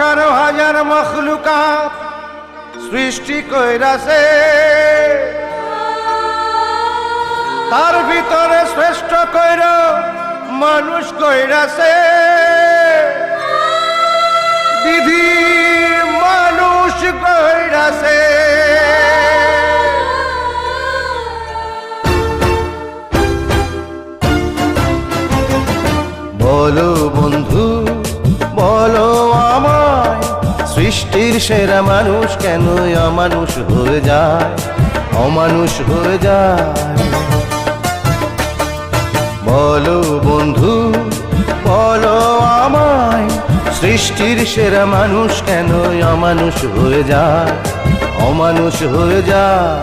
18,000 মখলুকাত সৃষ্টি কইরাছে, তার ভিতরে শ্রেষ্ঠ কইর মানুষ কইরাছে। বিধি মানুষ কইরাছে। বলো বন্ধু বলো আমায়, সৃষ্টির সেরা মানুষ কেন অমানুষ হয়ে যায়, অমানুষ হয়ে যায়। বলো বন্ধু বলো আমায়, সৃষ্টির সেরা মানুষ কেন অমানুষ হয়ে যায়, অমানুষ হয়ে যায়।